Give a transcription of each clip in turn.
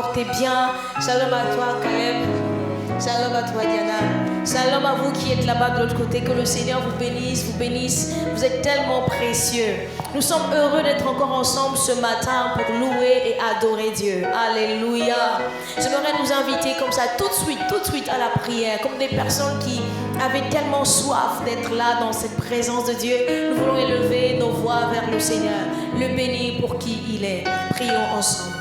portez bien. Shalom à toi, Caleb. Shalom à toi, Diana. Shalom à vous qui êtes là-bas de l'autre côté. Que le Seigneur vous bénisse, vous bénisse. Vous êtes tellement précieux. Nous sommes heureux d'être encore ensemble ce matin pour louer et adorer Dieu. Alléluia. J'aimerais nous inviter comme ça tout de suite à la prière, comme des personnes qui avaient tellement soif d'être là dans cette présence de Dieu. Nous voulons élever nos voix vers le Seigneur, le bénir pour qui il est. Prions ensemble.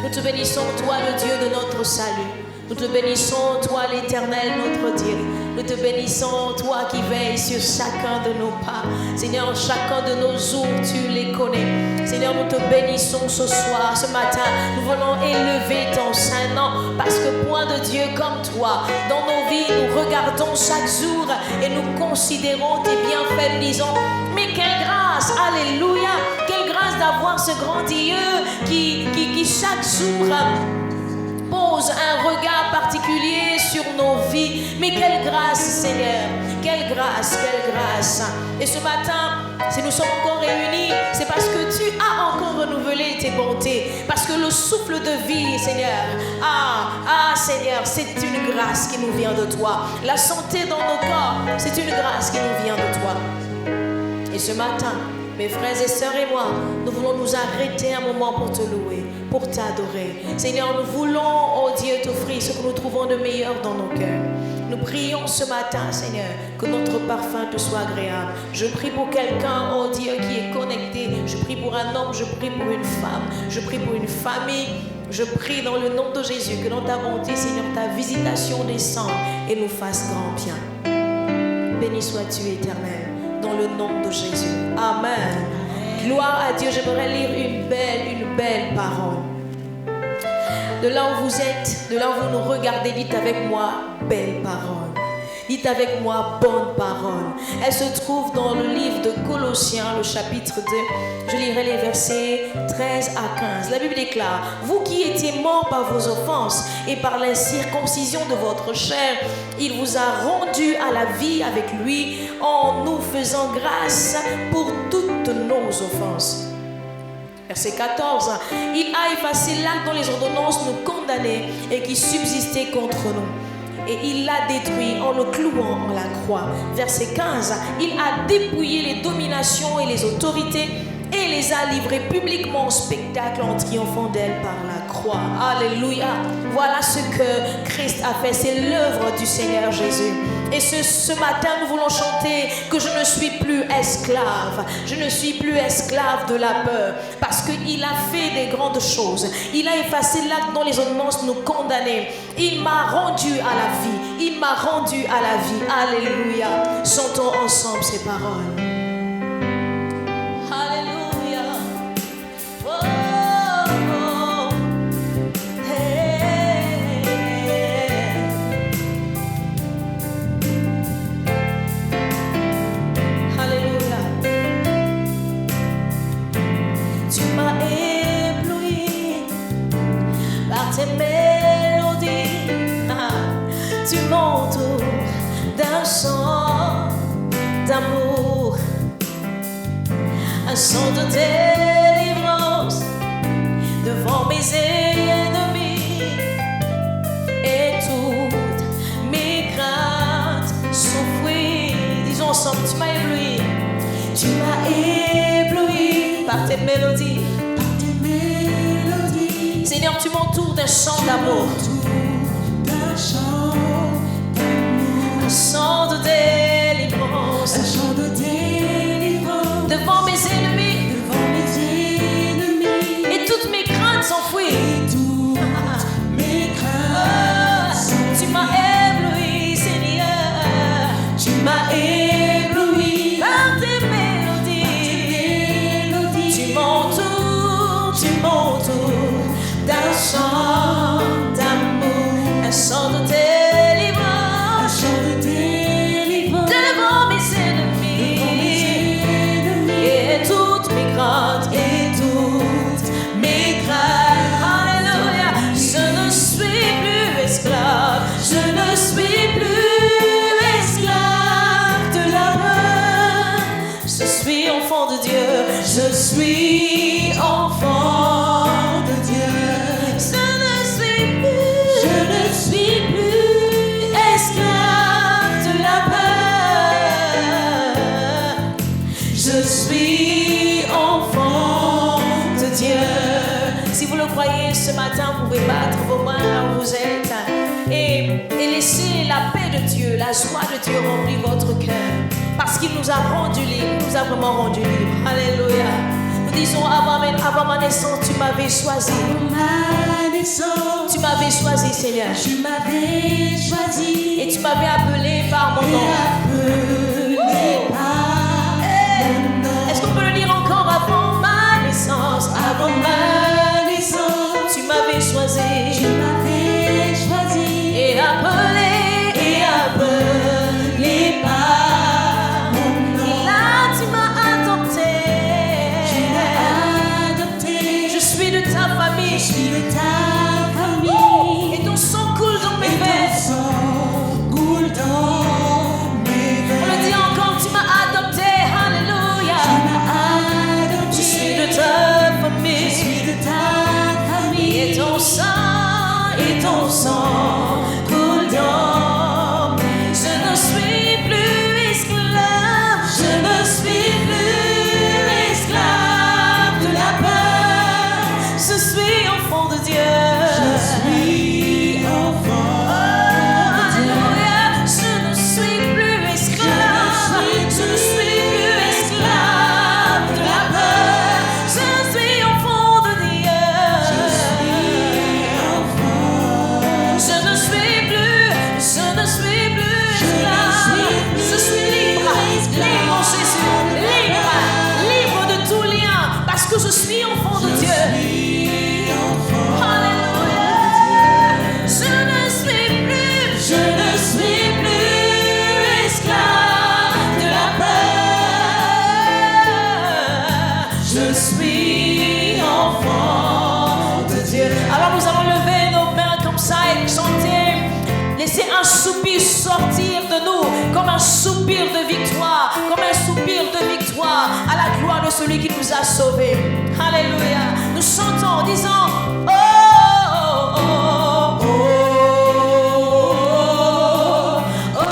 Nous te bénissons, toi le Dieu de notre salut. Nous te bénissons, toi l'Éternel, notre Dieu. Nous te bénissons, toi qui veilles sur chacun de nos pas. Seigneur, chacun de nos jours, tu les connais. Seigneur, nous te bénissons ce soir, ce matin. Nous voulons élever ton saint nom parce que point de Dieu comme toi. Dans nos vies, nous regardons chaque jour et nous considérons tes bienfaits. Nous disons, mais quelle grâce, alléluia, quelle grâce d'avoir ce grand Dieu qui chaque jour pose un regard particulier sur nos vies. Mais quelle grâce, Seigneur, quelle grâce, quelle grâce. Et ce matin, si nous sommes encore réunis, c'est parce que tu as encore renouvelé tes bontés, parce que le souffle de vie, Seigneur, Seigneur, c'est une grâce qui nous vient de toi. La santé dans nos corps, c'est une grâce qui nous vient de toi. Et ce matin, mes frères et sœurs et moi, nous voulons nous arrêter un moment pour te louer, pour t'adorer. Seigneur, nous voulons, oh Dieu, t'offrir ce que nous trouvons de meilleur dans nos cœurs. Nous prions ce matin, Seigneur, que notre parfum te soit agréable. Je prie pour quelqu'un, oh Dieu, qui est connecté. Je prie pour un homme, je prie pour une femme, je prie pour une famille. Je prie dans le nom de Jésus que dans ta bonté, Seigneur, ta visitation descende et nous fasse grand bien. Béni sois-tu, Éternel, dans le nom de Jésus. Amen. Gloire à Dieu. J'aimerais lire une belle parole. De là où vous êtes, de là où vous nous regardez, dites avec moi, belle parole. Dites avec moi, bonne parole. Elle se trouve dans le livre de Colossiens, le chapitre 2. Je lirai les versets 13 à 15. La Bible déclare, vous qui étiez morts par vos offenses et par l'incirconcision de votre chair, il vous a rendus à la vie avec lui en nous faisant grâce pour toutes nos offenses. Verset 14, il a effacé l'acte dont les ordonnances nous condamnaient et qui subsistait contre nous. Et il l'a détruit en le clouant en la croix. Verset 15, il a dépouillé les dominations et les autorités et les a livrées publiquement au spectacle en triomphant d'elles par la croix. Alléluia. Voilà ce que Christ a fait. C'est l'œuvre du Seigneur Jésus. Et ce matin, nous voulons chanter que je ne suis plus esclave. Je ne suis plus esclave de la peur. Parce qu'il a fait des grandes choses. Il a effacé l'acte dont les ordonnances nous condamnaient. Il m'a rendu à la vie. Il m'a rendu à la vie. Alléluia. Chantons ensemble ces paroles. Tu m'entoures d'un chant d'amour, un chant de délivrance devant mes ennemis, et toutes mes craintes sont fuies. Disons ensemble, tu m'as ébloui. Tu m'as ébloui par tes mélodies. Seigneur, tu m'entoures d'un chant d'amour. Un chant de délivrance, un chant de délivrance devant mes ennemis, et toutes mes craintes s'enfuient. Mes craintes, tu m'as ébloui, Seigneur, tu m'as ébloui par tes mélodies. Tu m'entoures d'un chant d'amour, un chant de délivrance. de Dieu, la joie de Dieu remplit votre cœur. Parce qu'il nous a rendu libres, il nous a vraiment rendu libres. Alléluia. Nous disons avant ma naissance, tu m'avais choisi. Tu m'avais choisi, Seigneur. Tu m'avais choisi. Et tu m'avais appelé par mon nom. Est-ce qu'on peut le dire encore avant ma naissance? Avant ma naissance, tu m'avais choisi. Tu m'avais choisi. Et appelé par mon nom. Et là tu m'as adopté. Tu m'as adopté. Je suis de ta famille. Je suis de ta famille. Et ton sang coule dans mes veines. On le dit encore, tu m'as adopté. Alléluia. Tu m'as adopté. Je suis de ta famille. Je suis de ta famille. Et ton sang coule dans mes veines. Je ne suis plus esclave. Je ne suis plus esclave de la peur. Je suis enfant de Dieu. Je suis enfant de Dieu. Je ne suis plus esclave. Je ne suis plus esclave de la peur. Je suis enfant de Dieu. Je ne suis plus esclave. Je suis libre. Libre en Jésus. Libre de tout lien. Parce que je suis enfant de Dieu. Alléluia. Je ne suis plus esclave de la peur. Je suis enfant de Dieu. Alors nous allons lever nos mains comme ça et chanter. Laissez un soupir sortir de nous comme un soupir de victoire, comme un soupir de victoire à la gloire de celui qui nous a sauvés. Alléluia. Nous chantons en disant oh, oh, oh, oh, oh,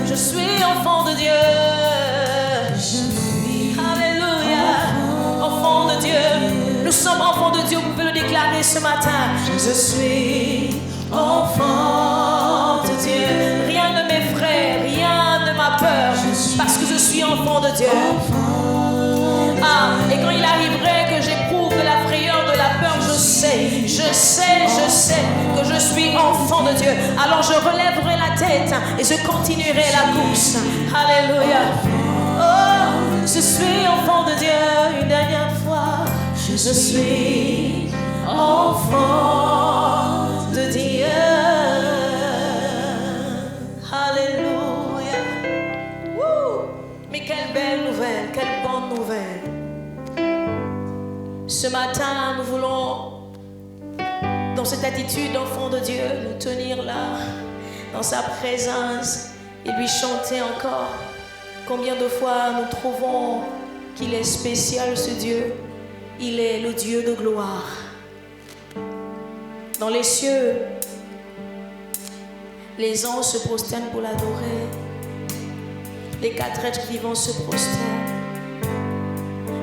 Je suis enfant de Dieu. Alléluia. Enfant de Dieu. Nous sommes enfants de Dieu. Vous pouvez le déclarer ce matin. Je suis enfant de Dieu. Rien ne m'effraie, rien ne m'a peur. Parce que je suis enfant de Dieu. Ah, et quand il arriverait que j'éprouve de la frayeur, de la peur, je sais que je suis enfant de Dieu. Alors je relèverai la tête et je continuerai la course. Alléluia. Oh, je suis enfant de Dieu. Une dernière fois, je suis enfant de Dieu. Alléluia. Wouh. Mais quelle belle nouvelle, quelle bonne nouvelle. Ce matin, nous voulons, dans cette attitude d'enfant de Dieu, nous tenir là, dans sa présence, et lui chanter encore. Combien de fois nous trouvons qu'il est spécial, ce Dieu. Il est le Dieu de gloire. Dans les cieux, les anges se prosternent pour l'adorer. Les 4 êtres vivants se prosternent.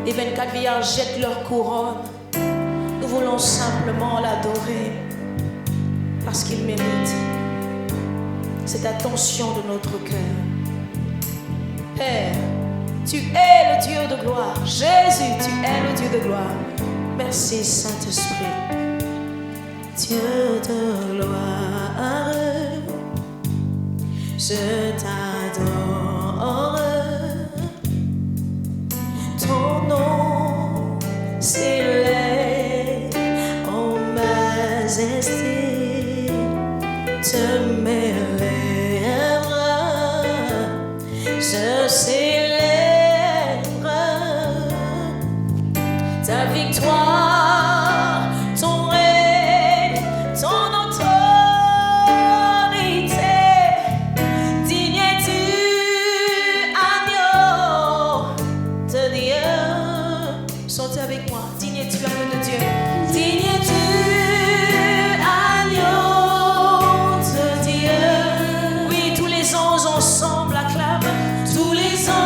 Les 24 vieillards jettent leur couronne. Nous voulons simplement l'adorer parce qu'il mérite cette attention de notre cœur. Père, tu es le Dieu de gloire. Jésus, tu es le Dieu de gloire. Merci Saint-Esprit. Dieu de gloire, je t'adore. Ton nom s'élève en majesté, te m'élève, je célèbre ta victoire, ton règne, ton autorité. Digne es-tu, agneau de Dieu. Chantez avec moi. Digne es-tu, agneau de Dieu. Digne es-tu, agneau de Dieu. Oui, tous les anges ensemble acclament. Tous les anges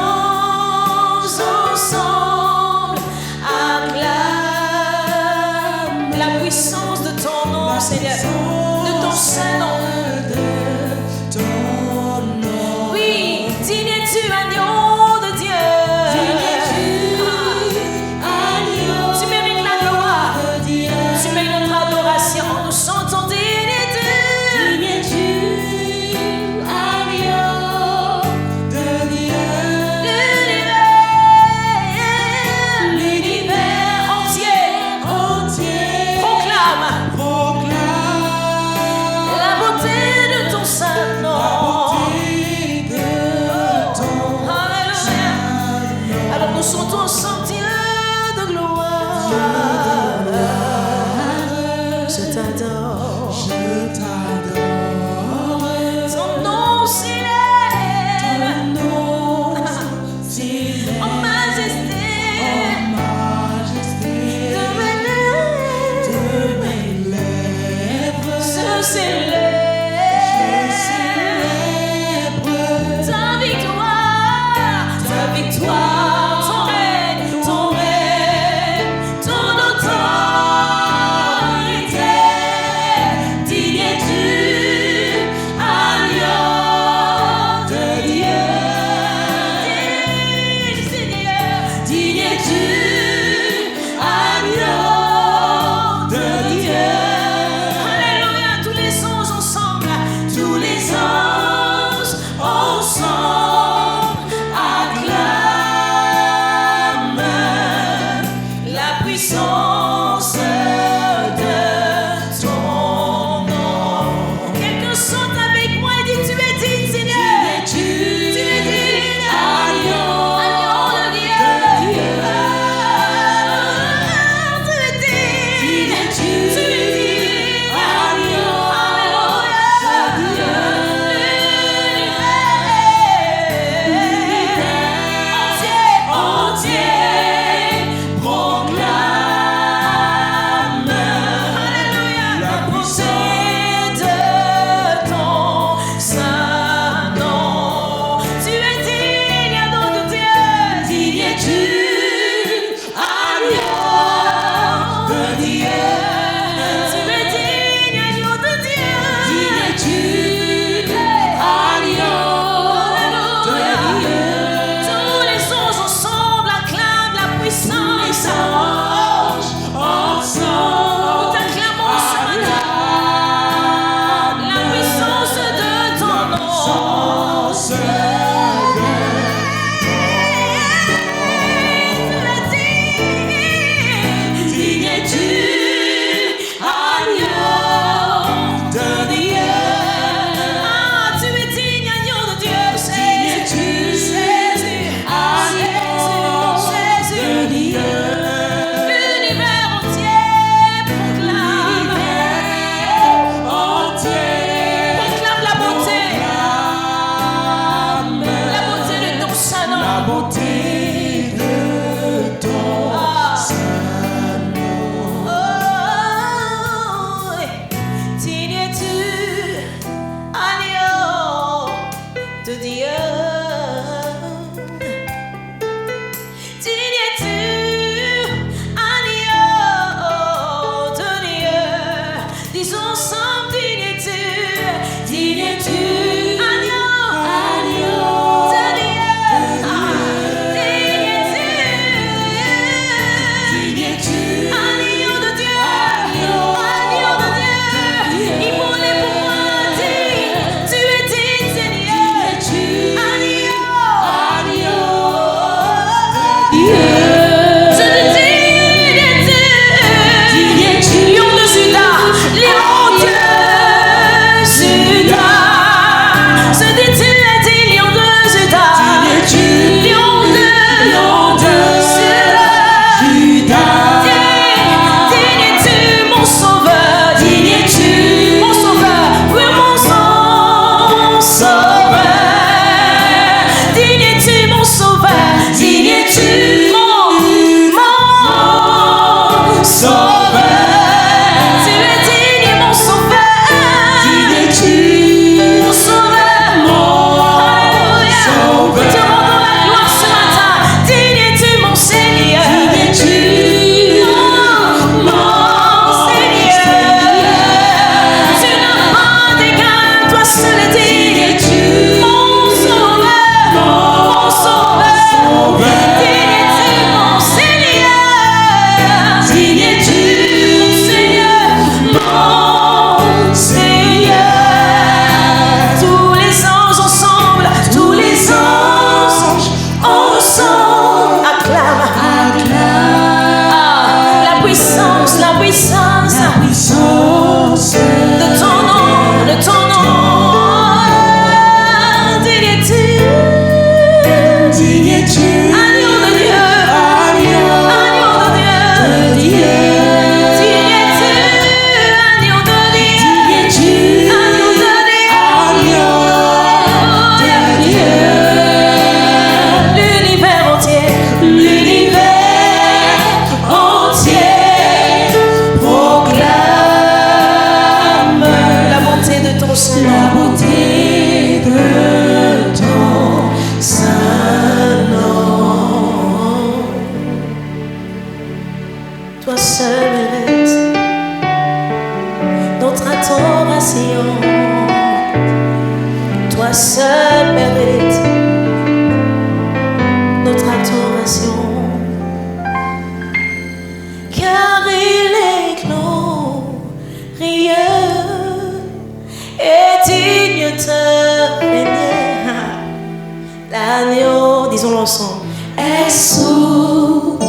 L'agneau, disons-le ensemble, est souverain.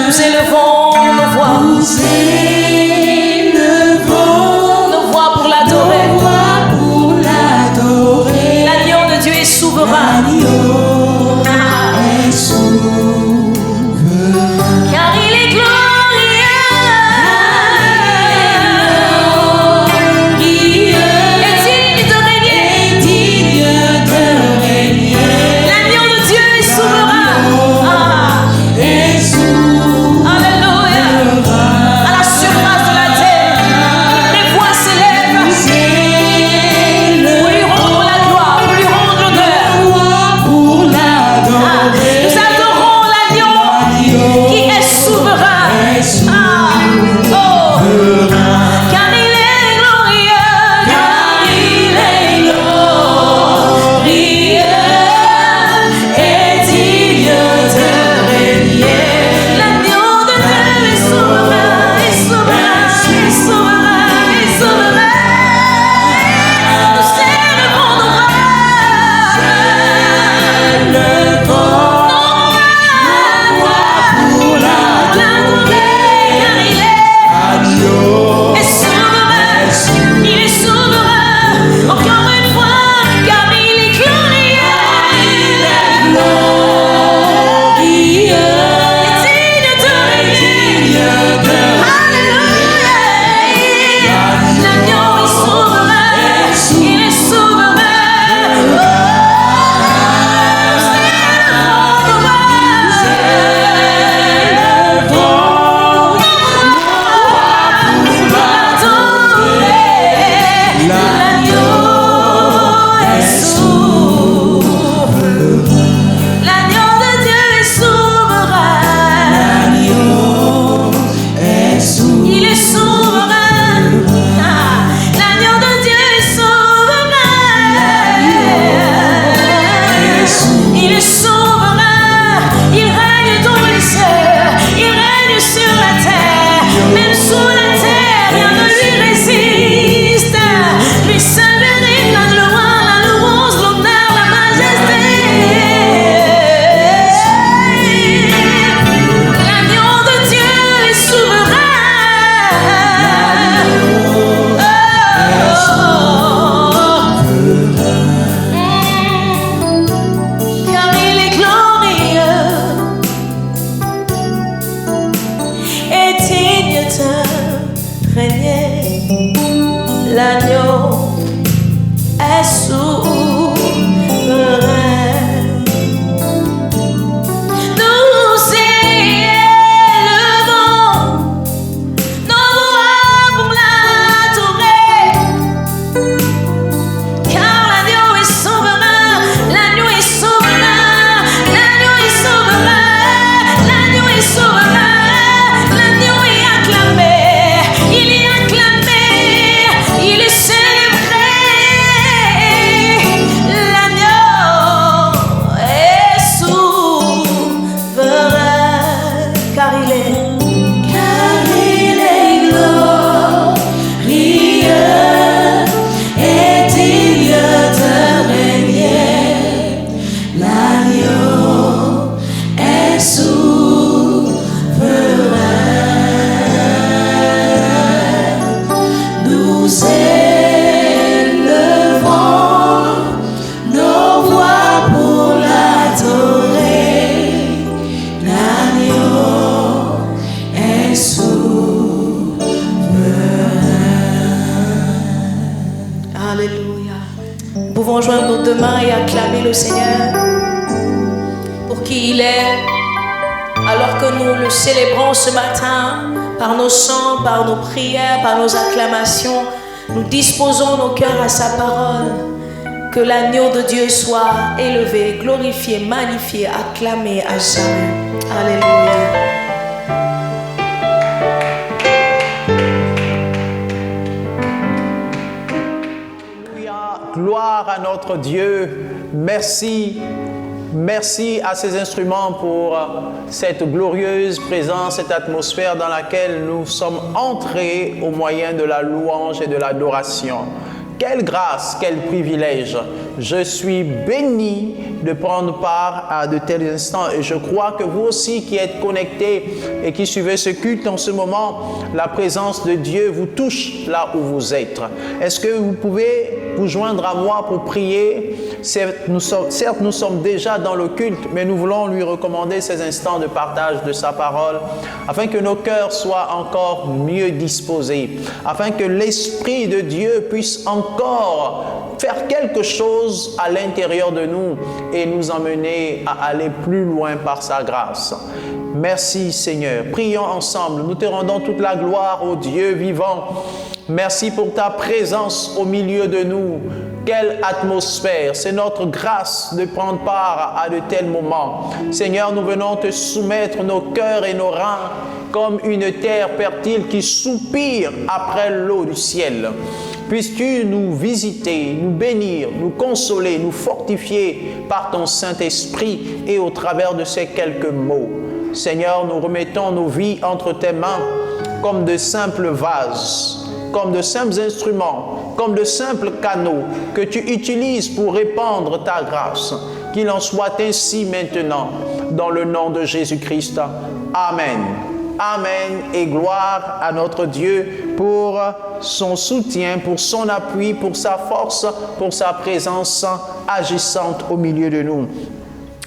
nous élevons nos voix. Nous élevons Nos voix pour l'adorer. nos voix pour l'adorer. L'agneau de Dieu est souverain. L'agneau est souverain. Car il est glorieux. Et digne de régner. L'agneau de Dieu est souverain. Alléluia. À la surface de la terre, les voix s'élèvent pour lui rendre la gloire, pour lui rendre l'honneur. Nous adorons l'agneau qui est souverain. Oh, car il est glorieux, Et digne de régner. l'agneau de Dieu est souverain, est souverain, est souverain, est souverain. Nous célébrons nos il est souverain, encore une fois, car il est glorieux. Digne de régner. Alléluia. L'agneau est souverain, il est souverain. Oh, l'agneau de Dieu est souverain. Il est souverain. L'agneau de Dieu est souverain. Il est souverain. Il règne dans les cieux. Il règne sur la terre. Même sous la terre, rien ne lui résiste. Lui seul mérite la gloire, la louange, l'honneur, la majesté. L'agneau de Dieu est souverain. Car il est glorieux et digne de régner. L'agneau est souverain. Nous élevons nos voix pour l'adorer. Car l'agneau est souverain, l'agneau est souverain, l'agneau est souverain, l'agneau est souverain, l'agneau est acclamé, il est acclamé, il est célébré. L'agneau est souverain, car il est glorieux et digne de régner. L'agneau est souverain. Nous élevons nos voix pour l'adorer. L'agneau est souverain. Alléluia. Nous pouvons joindre nos deux mains et acclamer le Seigneur pour qui il est, alors que nous le célébrons ce matin par nos chants, par nos prières, par nos acclamations. Nous disposons nos cœurs à sa parole. Que l'agneau de Dieu soit élevé, glorifié, magnifié, acclamé à jamais. Alléluia. Gloire à notre Dieu. Merci. Merci à ces instruments pour cette glorieuse présence, cette atmosphère dans laquelle nous sommes entrés au moyen de la louange et de l'adoration. Quelle grâce, quel privilège. Je suis béni de prendre part à de tels instants. Et je crois que vous aussi qui êtes connectés et qui suivez ce culte en ce moment, la présence de Dieu vous touche là où vous êtes. Est-ce que vous pouvez vous joindre à moi pour prier? Certes, nous sommes déjà dans le culte, mais nous voulons lui recommander ces instants de partage de sa parole, afin que nos cœurs soient encore mieux disposés, afin que l'Esprit de Dieu puisse encore faire quelque chose à l'intérieur de nous et nous emmener à aller plus loin par sa grâce. Merci Seigneur. Prions ensemble. Nous te rendons toute la gloire au Dieu vivant. Merci pour ta présence au milieu de nous. Quelle atmosphère! C'est notre grâce de prendre part à de tels moments. Seigneur, nous venons te soumettre nos cœurs et nos reins comme une terre fertile qui soupire après l'eau du ciel. Puisses-tu nous visiter, nous bénir, nous consoler, nous fortifier par ton Saint-Esprit et au travers de ces quelques mots. Seigneur, nous remettons nos vies entre tes mains comme de simples vases, comme de simples instruments, comme de simples canaux que tu utilises pour répandre ta grâce. Qu'il en soit ainsi maintenant, dans le nom de Jésus-Christ. Amen. Amen et gloire à notre Dieu pour son soutien, pour son appui, pour sa force, pour sa présence agissante au milieu de nous.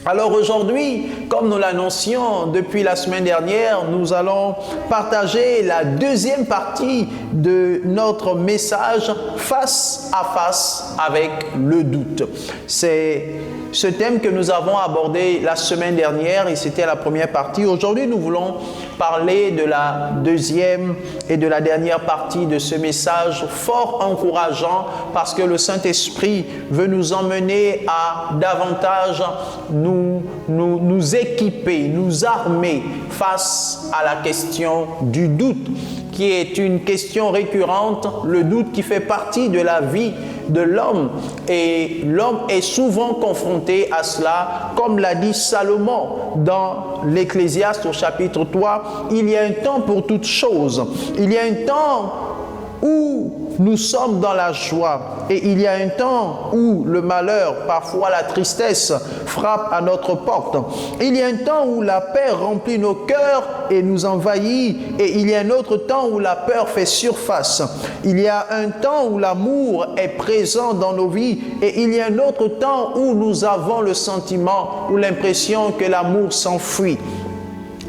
Alors aujourd'hui, comme nous l'annoncions depuis la semaine dernière, nous allons partager la deuxième partie de notre message face à face avec le doute. C'est ce thème que nous avons abordé la semaine dernière et c'était la première partie. Aujourd'hui, nous voulons parler de la deuxième et de la dernière partie de ce message fort encourageant parce que le Saint-Esprit veut nous emmener à davantage nous équiper, nous armer face à la question du doute, qui est une question récurrente, le doute qui fait partie de la vie de l'homme. Et l'homme est souvent confronté à cela, comme l'a dit Salomon dans l'Ecclésiaste au chapitre 3, il y a un temps pour toutes choses. Il y a un temps où nous sommes dans la joie et il y a un temps où le malheur, parfois la tristesse, frappe à notre porte. Il y a un temps où la paix remplit nos cœurs et nous envahit et il y a un autre temps où la peur fait surface. Il y a un temps où l'amour est présent dans nos vies et il y a un autre temps où nous avons le sentiment ou l'impression que l'amour s'enfuit.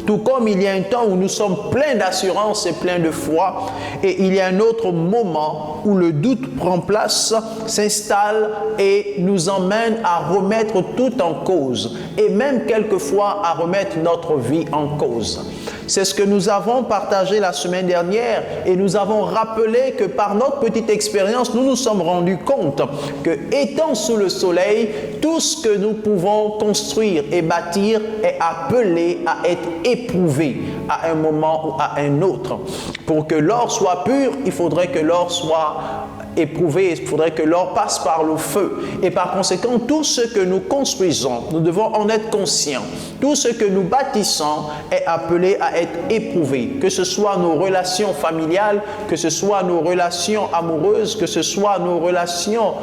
Tout comme il y a un temps où nous sommes pleins d'assurance et pleins de foi, et il y a un autre moment où le doute prend place, s'installe et nous emmène à remettre tout en cause, et même quelquefois à remettre notre vie en cause. C'est ce que nous avons partagé la semaine dernière et nous avons rappelé que par notre petite expérience, nous nous sommes rendus compte que étant sous le soleil, tout ce que nous pouvons construire et bâtir est appelé à être éprouvé à un moment ou à un autre. Pour que l'or soit pur, il faudrait que l'or soit éprouvé, il faudrait que l'or passe par le feu. Et par conséquent, tout ce que nous construisons, nous devons en être conscients. Tout ce que nous bâtissons est appelé à être éprouvé. Que ce soit nos relations familiales, que ce soit nos relations amoureuses, que ce soit nos relations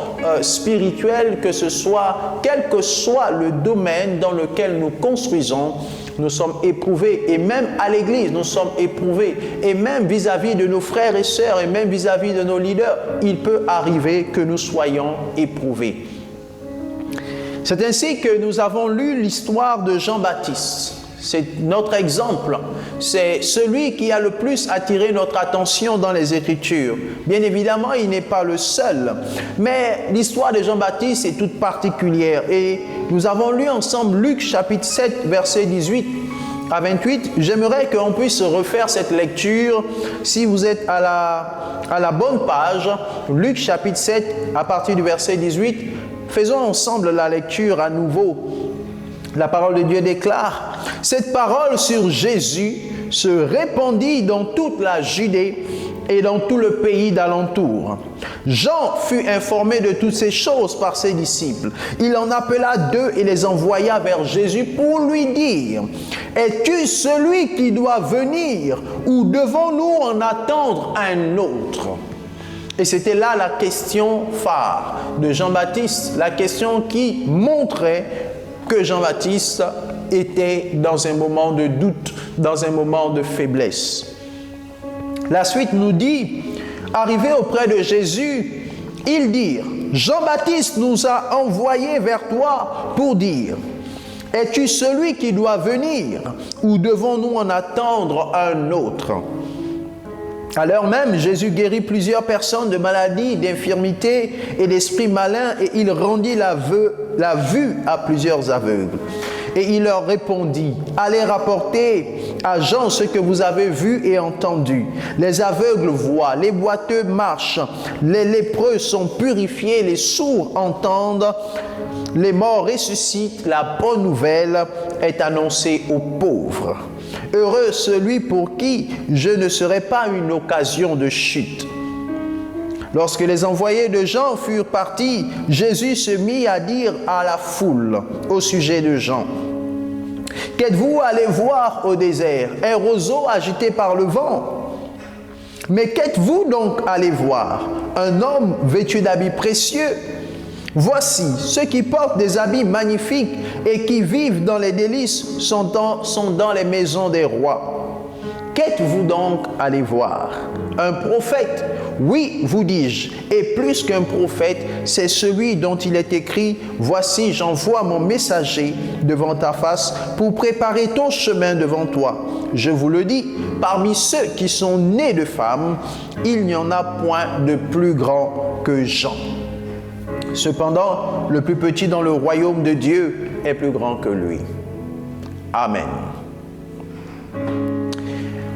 spirituelles, que ce soit, quel que soit le domaine dans lequel nous construisons, nous sommes éprouvés et même à l'église, nous sommes éprouvés et même vis-à-vis de nos frères et sœurs et même vis-à-vis de nos leaders, il peut arriver que nous soyons éprouvés. C'est ainsi que nous avons lu l'histoire de Jean-Baptiste. C'est notre exemple. C'est celui qui a le plus attiré notre attention dans les Écritures. Bien évidemment, il n'est pas le seul. Mais l'histoire de Jean-Baptiste est toute particulière. Et nous avons lu ensemble Luc chapitre 7, versets 18 à 28. J'aimerais qu'on puisse refaire cette lecture. Si vous êtes à la bonne page, Luc chapitre 7, à partir du verset 18, faisons ensemble la lecture à nouveau. La parole de Dieu déclare: « Cette parole sur Jésus se répandit dans toute la Judée et dans tout le pays d'alentour. Jean fut informé de toutes ces choses par ses disciples. Il en appela 2 et les envoya vers Jésus pour lui dire: « Es-tu celui qui doit venir ou devons-nous en attendre un autre ?» Et c'était là la question phare de Jean-Baptiste, la question qui montrait que Jean-Baptiste était dans un moment de doute, dans un moment de faiblesse. La suite nous dit, arrivé auprès de Jésus, ils dirent, Jean-Baptiste nous a envoyés vers toi pour dire, es-tu celui qui doit venir ou devons-nous en attendre un autre? À l'heure même, Jésus guérit plusieurs personnes de maladies, d'infirmités et d'esprits malins et il rendit la vue à plusieurs aveugles. Et il leur répondit, allez rapporter à Jean ce que vous avez vu et entendu. Les aveugles voient, les boiteux marchent, les lépreux sont purifiés, les sourds entendent, les morts ressuscitent, la bonne nouvelle est annoncée aux pauvres. Heureux celui pour qui je ne serai pas une occasion de chute. Lorsque les envoyés de Jean furent partis, Jésus se mit à dire à la foule au sujet de Jean, « Qu'êtes-vous allé voir au désert? Un roseau agité par le vent? Mais qu'êtes-vous donc allé voir? Un homme vêtu d'habits précieux? Voici, ceux qui portent des habits magnifiques et qui vivent dans les délices sont dans les maisons des rois. Qu'êtes-vous donc allé voir? Un prophète? Oui, vous dis-je, et plus qu'un prophète, c'est celui dont il est écrit, voici, j'envoie mon messager devant ta face pour préparer ton chemin devant toi. Je vous le dis, parmi ceux qui sont nés de femmes, il n'y en a point de plus grand que Jean. Cependant, le plus petit dans le royaume de Dieu est plus grand que lui. Amen.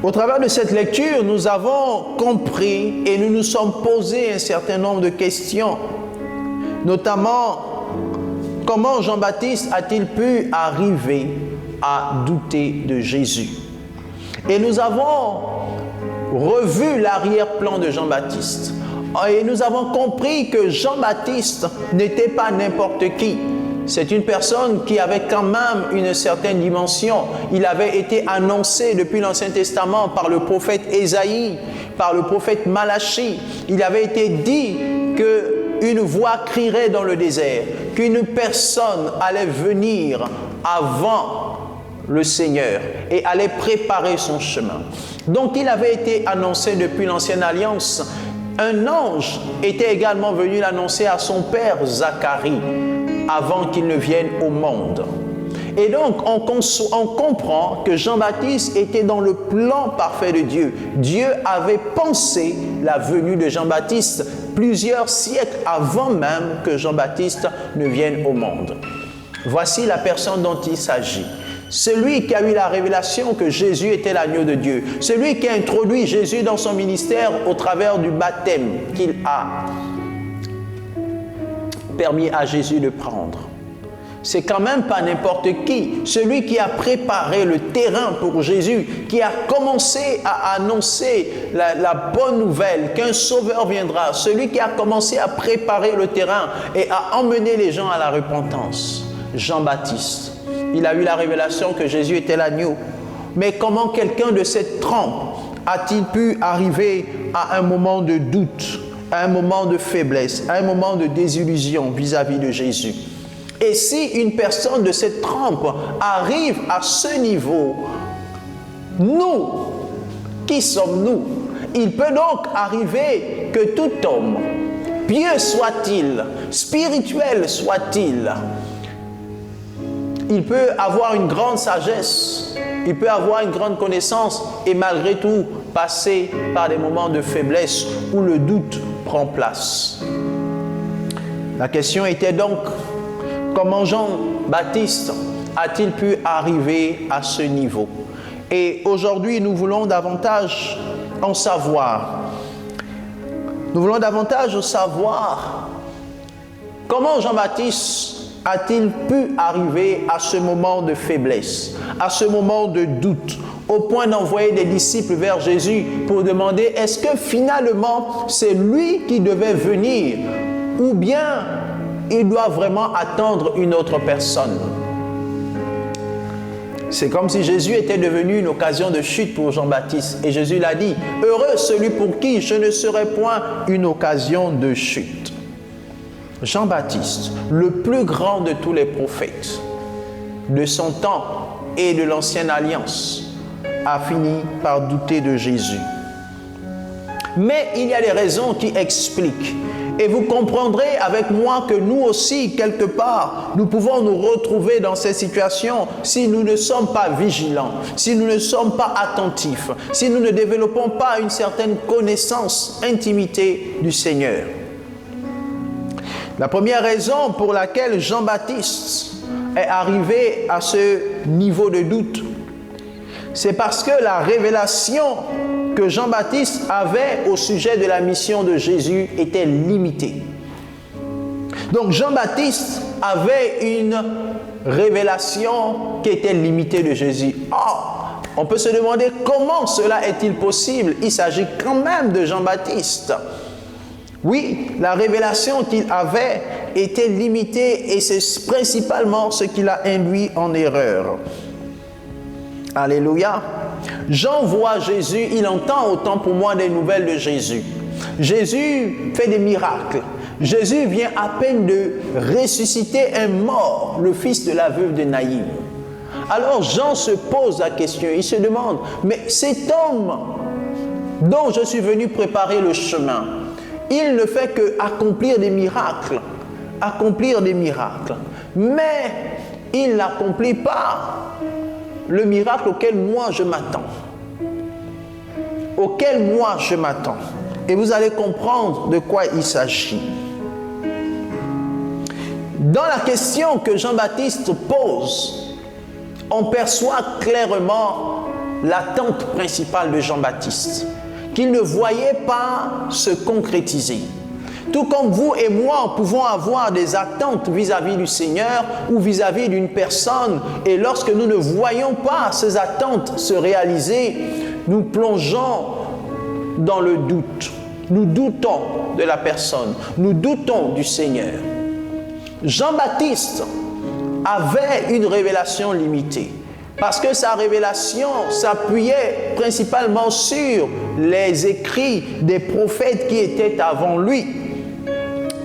Au travers de cette lecture, nous avons compris et nous nous sommes posés un certain nombre de questions, notamment comment Jean-Baptiste a-t-il pu arriver à douter de Jésus? Et nous avons revu l'arrière-plan de Jean-Baptiste. Et nous avons compris que Jean-Baptiste n'était pas n'importe qui. C'est une personne qui avait quand même une certaine dimension. Il avait été annoncé depuis l'Ancien Testament par le prophète Ésaïe, par le prophète Malachi. Il avait été dit qu'une voix crierait dans le désert, qu'une personne allait venir avant le Seigneur et allait préparer son chemin. Donc il avait été annoncé depuis l'Ancienne Alliance. Un ange était également venu l'annoncer à son père Zacharie avant qu'il ne vienne au monde. Et donc, on comprend que Jean-Baptiste était dans le plan parfait de Dieu. Dieu avait pensé la venue de Jean-Baptiste plusieurs siècles avant même que Jean-Baptiste ne vienne au monde. Voici la personne dont il s'agit. Celui qui a eu la révélation que Jésus était l'agneau de Dieu. Celui qui a introduit Jésus dans son ministère au travers du baptême qu'il a permis à Jésus de prendre. C'est quand même pas n'importe qui. Celui qui a préparé le terrain pour Jésus, qui a commencé à annoncer la bonne nouvelle qu'un sauveur viendra. Celui qui a commencé à préparer le terrain et à emmener les gens à la repentance. Jean-Baptiste. Il a eu la révélation que Jésus était l'agneau. Mais comment quelqu'un de cette trempe a-t-il pu arriver à un moment de doute, à un moment de faiblesse, à un moment de désillusion vis-à-vis de Jésus? Et si une personne de cette trempe arrive à ce niveau, nous, qui sommes-nous? Il peut donc arriver que tout homme, pieux soit-il, spirituel soit-il, il peut avoir une grande sagesse, il peut avoir une grande connaissance et malgré tout passer par des moments de faiblesse où le doute prend place. La question était donc, comment Jean-Baptiste a-t-il pu arriver à ce niveau? Et aujourd'hui, nous voulons davantage en savoir. Nous voulons davantage savoir comment Jean-Baptiste a-t-il pu arriver à ce moment de faiblesse, à ce moment de doute, au point d'envoyer des disciples vers Jésus pour demander est-ce que finalement c'est lui qui devait venir ou bien il doit vraiment attendre une autre personne? C'est comme si Jésus était devenu une occasion de chute pour Jean-Baptiste. Et Jésus l'a dit, « Heureux celui pour qui je ne serai point une occasion de chute. » Jean-Baptiste, le plus grand de tous les prophètes de son temps et de l'ancienne alliance, a fini par douter de Jésus. Mais il y a des raisons qui expliquent. Et vous comprendrez avec moi que nous aussi, quelque part, nous pouvons nous retrouver dans ces situations si nous ne sommes pas vigilants, si nous ne sommes pas attentifs, si nous ne développons pas une certaine connaissance, intimité du Seigneur. La première raison pour laquelle Jean-Baptiste est arrivé à ce niveau de doute, c'est parce que la révélation que Jean-Baptiste avait au sujet de la mission de Jésus était limitée. Donc Jean-Baptiste avait une révélation qui était limitée de Jésus. Or, on peut se demander comment cela est-il possible? Il s'agit quand même de Jean-Baptiste. Oui, la révélation qu'il avait était limitée et c'est principalement ce qui l'a induit en erreur. Alléluia. Jean voit Jésus, il entend autant pour moi des nouvelles de Jésus. Jésus fait des miracles. Jésus vient à peine de ressusciter un mort, le fils de la veuve de Naïm. Alors Jean se pose la question, il se demande, mais cet homme dont je suis venu préparer le chemin, il ne fait qu'accomplir des miracles, mais il n'accomplit pas le miracle auquel moi je m'attends. Et vous allez comprendre de quoi il s'agit. Dans la question que Jean-Baptiste pose, on perçoit clairement l'attente principale de Jean-Baptiste, qu'il ne voyait pas se concrétiser. Tout comme vous et moi pouvons avoir des attentes vis-à-vis du Seigneur ou vis-à-vis d'une personne, et lorsque nous ne voyons pas ces attentes se réaliser, nous plongeons dans le doute. Nous doutons de la personne, nous doutons du Seigneur. Jean-Baptiste avait une révélation limitée, parce que sa révélation s'appuyait principalement sur les écrits des prophètes qui étaient avant lui.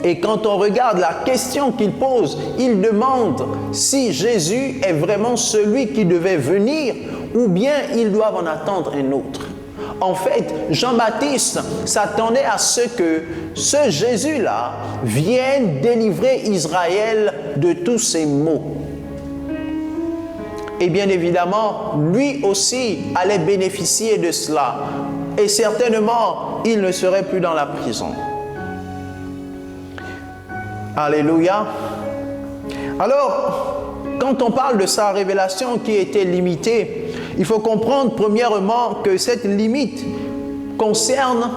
Et quand on regarde la question qu'il pose, il demande si Jésus est vraiment celui qui devait venir ou bien ils doivent en attendre un autre. En fait, Jean-Baptiste s'attendait à ce que ce Jésus-là vienne délivrer Israël de tous ses maux. Et bien évidemment, lui aussi allait bénéficier de cela. Et certainement, il ne serait plus dans la prison. Alléluia. Alors, quand on parle de sa révélation qui était limitée, il faut comprendre premièrement que cette limite concerne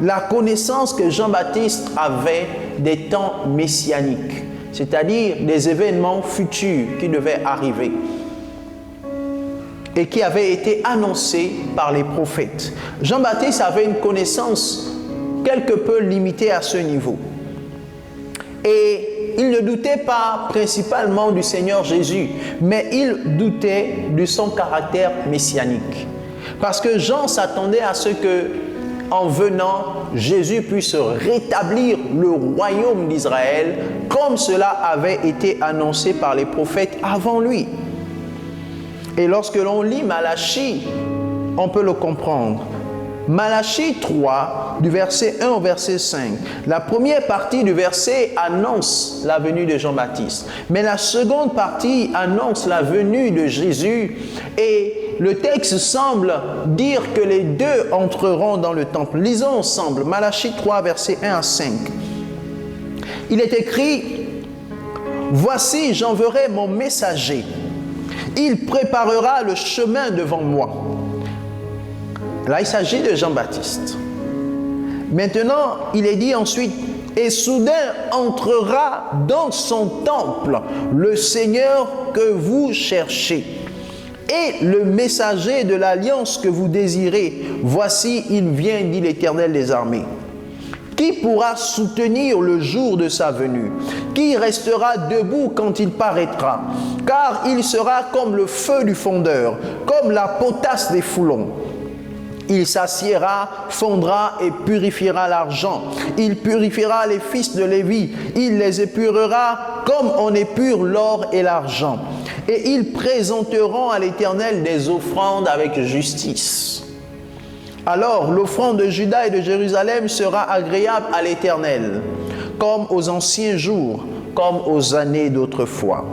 la connaissance que Jean-Baptiste avait des temps messianiques, c'est-à-dire des événements futurs qui devaient arriver et qui avaient été annoncés par les prophètes. Jean-Baptiste avait une connaissance quelque peu limitée à ce niveau. Et il ne doutait pas principalement du Seigneur Jésus, mais il doutait de son caractère messianique. Parce que Jean s'attendait à ce que, en venant, Jésus puisse rétablir le royaume d'Israël, comme cela avait été annoncé par les prophètes avant lui. Et lorsque l'on lit Malachie, on peut le comprendre. Malachie 3, du verset 1 au verset 5. La première partie du verset annonce la venue de Jean-Baptiste. Mais la seconde partie annonce la venue de Jésus. Et le texte semble dire que les deux entreront dans le temple. Lisons ensemble Malachie 3, verset 1 à 5. Il est écrit, « Voici, j'enverrai mon messager. Il préparera le chemin devant moi. » Là, il s'agit de Jean-Baptiste. Maintenant, il est dit ensuite, « Et soudain entrera dans son temple le Seigneur que vous cherchez, et le messager de l'alliance que vous désirez. Voici, il vient, dit l'Éternel des armées. » Qui pourra soutenir le jour de sa venue? Qui restera debout quand il paraîtra? Car il sera comme le feu du fondeur, comme la potasse des foulons. Il s'assiera, fondra et purifiera l'argent. Il purifiera les fils de Lévi. Il les épurera comme on épure l'or et l'argent. Et ils présenteront à l'Éternel des offrandes avec justice. Alors l'offrande de Juda et de Jérusalem sera agréable à l'Éternel, comme aux anciens jours, comme aux années d'autrefois.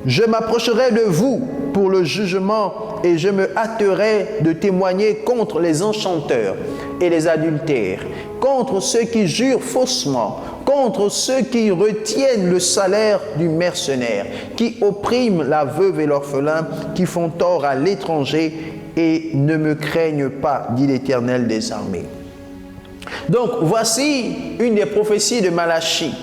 Je m'approcherai de vous pour le jugement et je me hâterai de témoigner contre les enchanteurs et les adultères, contre ceux qui jurent faussement, contre ceux qui retiennent le salaire du mercenaire, qui oppriment la veuve et l'orphelin, qui font tort à l'étranger et ne me craignent pas, dit l'Éternel des armées. Donc, voici une des prophéties de Malachie.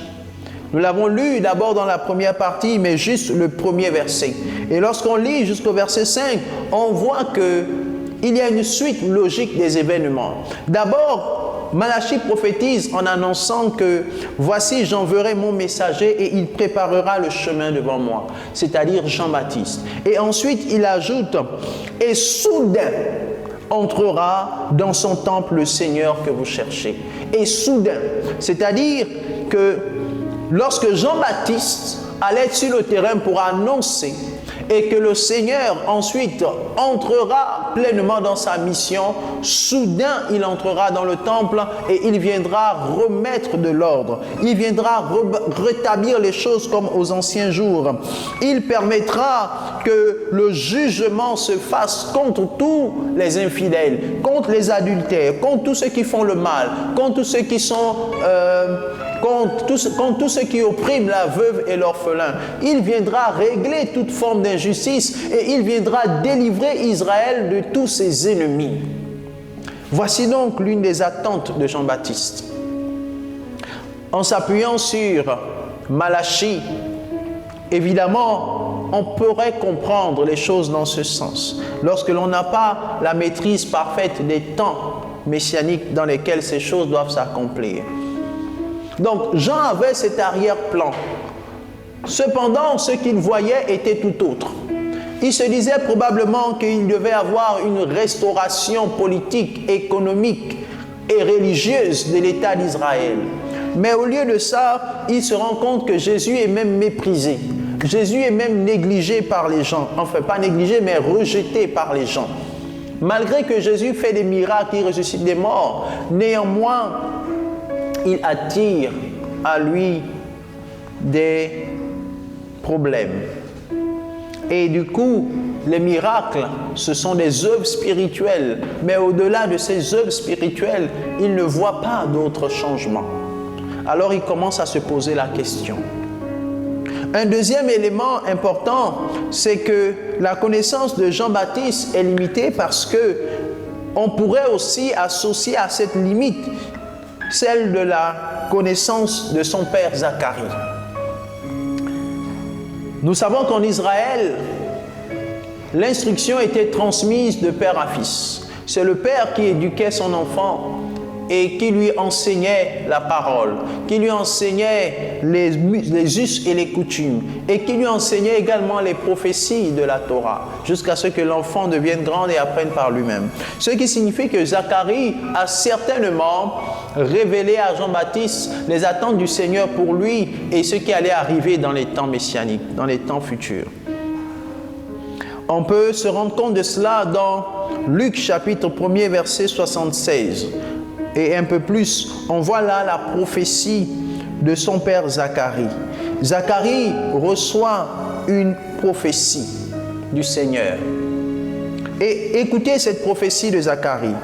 Nous l'avons lu d'abord dans la première partie, mais juste le premier verset. Et lorsqu'on lit jusqu'au verset 5, on voit qu'il y a une suite logique des événements. D'abord, Malachie prophétise en annonçant que « Voici, j'enverrai mon messager et il préparera le chemin devant moi », c'est-à-dire Jean-Baptiste. Et ensuite, il ajoute « Et soudain entrera dans son temple le Seigneur que vous cherchez. » Et soudain, c'est-à-dire que lorsque Jean-Baptiste allait sur le terrain pour annoncer et que le Seigneur ensuite entrera pleinement dans sa mission, soudain il entrera dans le temple et il viendra remettre de l'ordre. Il viendra rétablir les choses comme aux anciens jours. Il permettra que le jugement se fasse contre tous les infidèles, contre les adultères, contre tous ceux qui font le mal, contre tous ceux qui sont... contre tous ceux qui oppriment la veuve et l'orphelin. Il viendra régler toute forme d'injustice et il viendra délivrer Israël de tous ses ennemis. Voici donc l'une des attentes de Jean-Baptiste. En s'appuyant sur Malachie, évidemment, on pourrait comprendre les choses dans ce sens. Lorsque l'on n'a pas la maîtrise parfaite des temps messianiques dans lesquels ces choses doivent s'accomplir. Donc, Jean avait cet arrière-plan. Cependant, ce qu'il voyait était tout autre. Il se disait probablement qu'il devait avoir une restauration politique, économique et religieuse de l'État d'Israël. Mais au lieu de ça, il se rend compte que Jésus est même méprisé. Jésus est même négligé par les gens. Enfin, pas négligé, mais rejeté par les gens. Malgré que Jésus fait des miracles, il ressuscite des morts, néanmoins, il attire à lui des problèmes. Et du coup, les miracles, ce sont des œuvres spirituelles. Mais au-delà de ces œuvres spirituelles, il ne voit pas d'autres changements. Alors il commence à se poser la question. Un deuxième élément important, c'est que la connaissance de Jean-Baptiste est limitée parce que on pourrait aussi associer à cette limite celle de la connaissance de son père Zacharie. Nous savons qu'en Israël, l'instruction était transmise de père à fils. C'est le père qui éduquait son enfant et qui lui enseignait la parole, qui lui enseignait les us et les coutumes, et qui lui enseignait également les prophéties de la Torah, jusqu'à ce que l'enfant devienne grand et apprenne par lui-même. Ce qui signifie que Zacharie a certainement révélé à Jean-Baptiste les attentes du Seigneur pour lui et ce qui allait arriver dans les temps messianiques, dans les temps futurs. On peut se rendre compte de cela dans Luc chapitre 1er verset 76. Et un peu plus, on voit là la prophétie de son père Zacharie. Zacharie reçoit une prophétie du Seigneur. Et écoutez cette prophétie de Zacharie.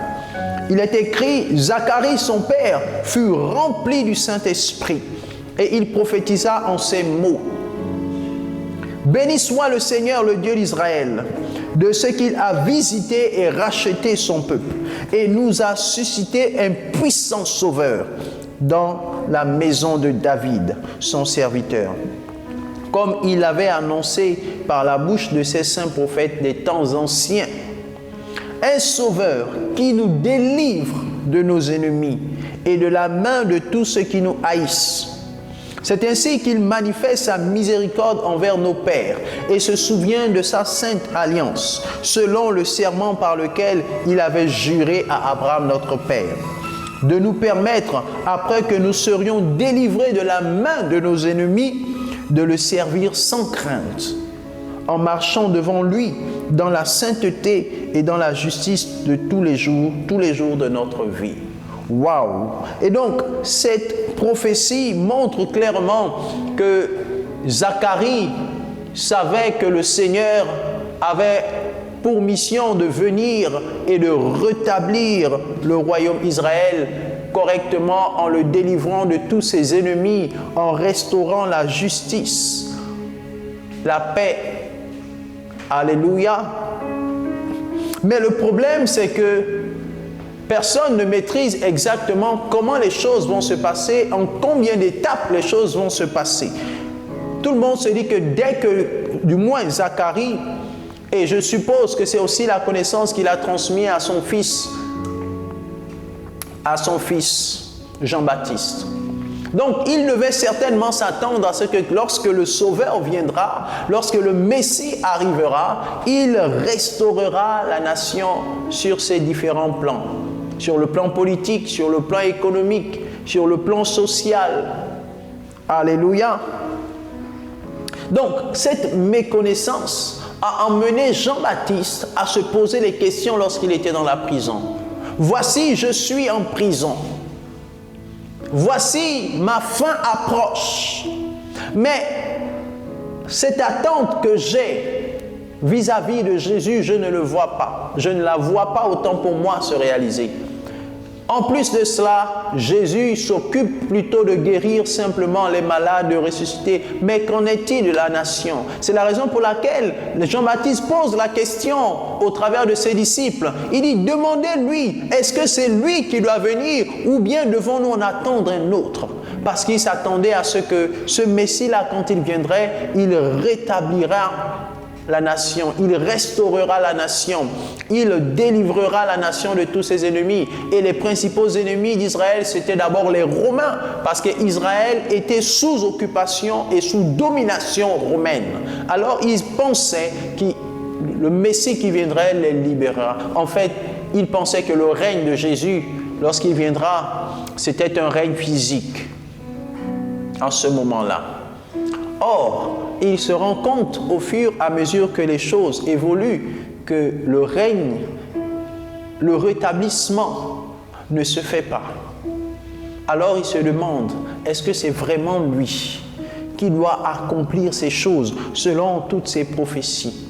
Il est écrit, Zacharie, son père, fut rempli du Saint-Esprit. Et il prophétisa en ces mots. Béni soit le Seigneur, le Dieu d'Israël, de ce qu'il a visité et racheté son peuple, et nous a suscité un puissant sauveur dans la maison de David, son serviteur, comme il l'avait annoncé par la bouche de ses saints prophètes des temps anciens. Un sauveur qui nous délivre de nos ennemis et de la main de tous ceux qui nous haïssent. C'est ainsi qu'il manifeste sa miséricorde envers nos pères et se souvient de sa sainte alliance, selon le serment par lequel il avait juré à Abraham notre père, de nous permettre, après que nous serions délivrés de la main de nos ennemis, de le servir sans crainte, en marchant devant lui dans la sainteté et dans la justice de tous les jours de notre vie. Waouh! Et donc, cette prophétie montre clairement que Zacharie savait que le Seigneur avait pour mission de venir et de rétablir le royaume Israël correctement en le délivrant de tous ses ennemis, en restaurant la justice, la paix. Alléluia. Mais le problème, c'est que personne ne maîtrise exactement comment les choses vont se passer, en combien d'étapes les choses vont se passer. Tout le monde se dit que dès que, du moins Zacharie, et je suppose que c'est aussi la connaissance qu'il a transmise à son fils Jean-Baptiste. Donc, il devait certainement s'attendre à ce que lorsque le Sauveur viendra, lorsque le Messie arrivera, il restaurera la nation sur ses différents plans. Sur le plan politique, sur le plan économique, sur le plan social. Alléluia. Donc, cette méconnaissance a emmené Jean-Baptiste à se poser les questions lorsqu'il était dans la prison. Voici, je suis en prison. Voici, ma fin approche. Mais cette attente que j'ai vis-à-vis de Jésus, je ne le vois pas. Je ne la vois pas autant pour moi se réaliser. En plus de cela, Jésus s'occupe plutôt de guérir simplement les malades, de ressusciter. Mais qu'en est-il de la nation? C'est la raison pour laquelle Jean-Baptiste pose la question au travers de ses disciples. Il dit, demandez-lui, est-ce que c'est lui qui doit venir ou bien devons-nous en attendre un autre? Parce qu'il s'attendait à ce que ce Messie-là, quand il viendrait, il rétablira la nation, il restaurera la nation, il délivrera la nation de tous ses ennemis. Et les principaux ennemis d'Israël, c'était d'abord les Romains, parce qu'Israël était sous occupation et sous domination romaine. Alors ils pensaient que le Messie qui viendrait les libérera. En fait, ils pensaient que le règne de Jésus, lorsqu'il viendra, c'était un règne physique en ce moment-là. Or, il se rend compte au fur et à mesure que les choses évoluent que le règne, le rétablissement ne se fait pas. Alors il se demande, est-ce que c'est vraiment lui qui doit accomplir ces choses selon toutes ces prophéties?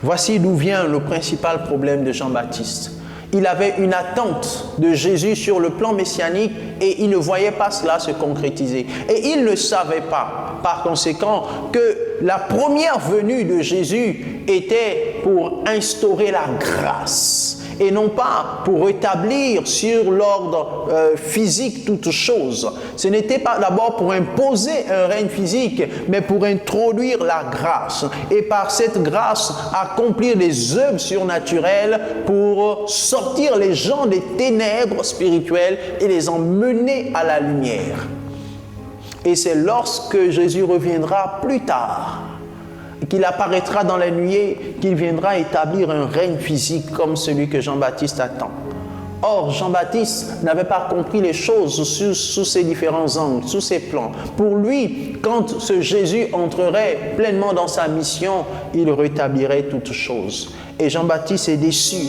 Voici d'où vient le principal problème de Jean-Baptiste. Il avait une attente de Jésus sur le plan messianique et il ne voyait pas cela se concrétiser. Et il ne savait pas, par conséquent, que la première venue de Jésus était pour instaurer la grâce et non pas pour rétablir sur l'ordre physique toute chose. Ce n'était pas d'abord pour imposer un règne physique, mais pour introduire la grâce. Et par cette grâce, accomplir des œuvres surnaturelles pour sortir les gens des ténèbres spirituelles et les emmener à la lumière. Et c'est lorsque Jésus reviendra plus tard, qu'il apparaîtra dans la nuée, qu'il viendra établir un règne physique comme celui que Jean-Baptiste attend. Or, Jean-Baptiste n'avait pas compris les choses sous ses différents angles, sous ses plans. Pour lui, quand ce Jésus entrerait pleinement dans sa mission, il rétablirait toutes choses. Et Jean-Baptiste est déçu.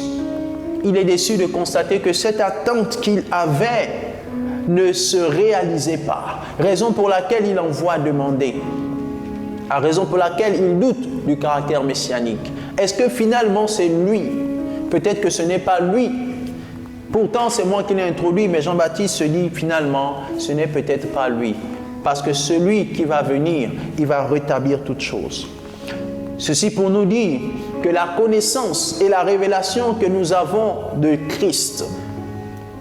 Il est déçu de constater que cette attente qu'il avait ne se réalisait pas. Raison pour laquelle il envoie demander. La raison pour laquelle il doute du caractère messianique. Est-ce que finalement c'est lui? Peut-être que ce n'est pas lui. Pourtant c'est moi qui l'ai introduit, mais Jean-Baptiste se dit finalement ce n'est peut-être pas lui. Parce que celui qui va venir, il va rétablir toutes choses. Ceci pour nous dire que la connaissance et la révélation que nous avons de Christ,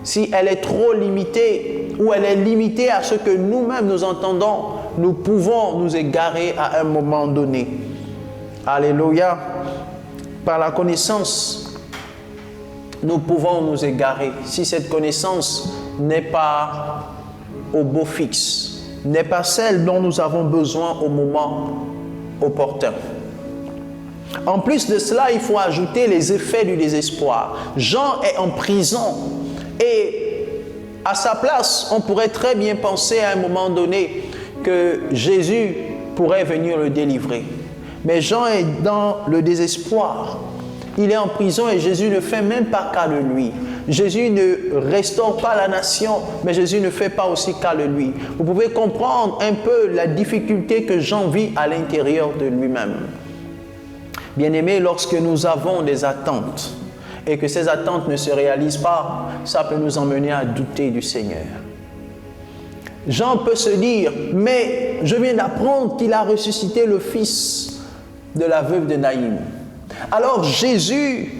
si elle est trop limitée ou elle est limitée à ce que nous-mêmes nous entendons, nous pouvons nous égarer à un moment donné. Alléluia. Par la connaissance nous pouvons nous égarer si cette connaissance n'est pas au beau fixe, n'est pas celle dont nous avons besoin au moment opportun. En plus de cela, il faut ajouter les effets du désespoir. Jean est en prison et à sa place, on pourrait très bien penser à un moment donné que Jésus pourrait venir le délivrer. Mais Jean est dans le désespoir. Il est en prison et Jésus ne fait même pas cas de lui. Jésus ne restaure pas la nation, mais Jésus ne fait pas aussi cas de lui. Vous pouvez comprendre un peu la difficulté que Jean vit à l'intérieur de lui-même. Bien-aimés, lorsque nous avons des attentes et que ces attentes ne se réalisent pas, ça peut nous emmener à douter du Seigneur. Jean peut se dire, mais je viens d'apprendre qu'il a ressuscité le fils de la veuve de Naïm. Alors Jésus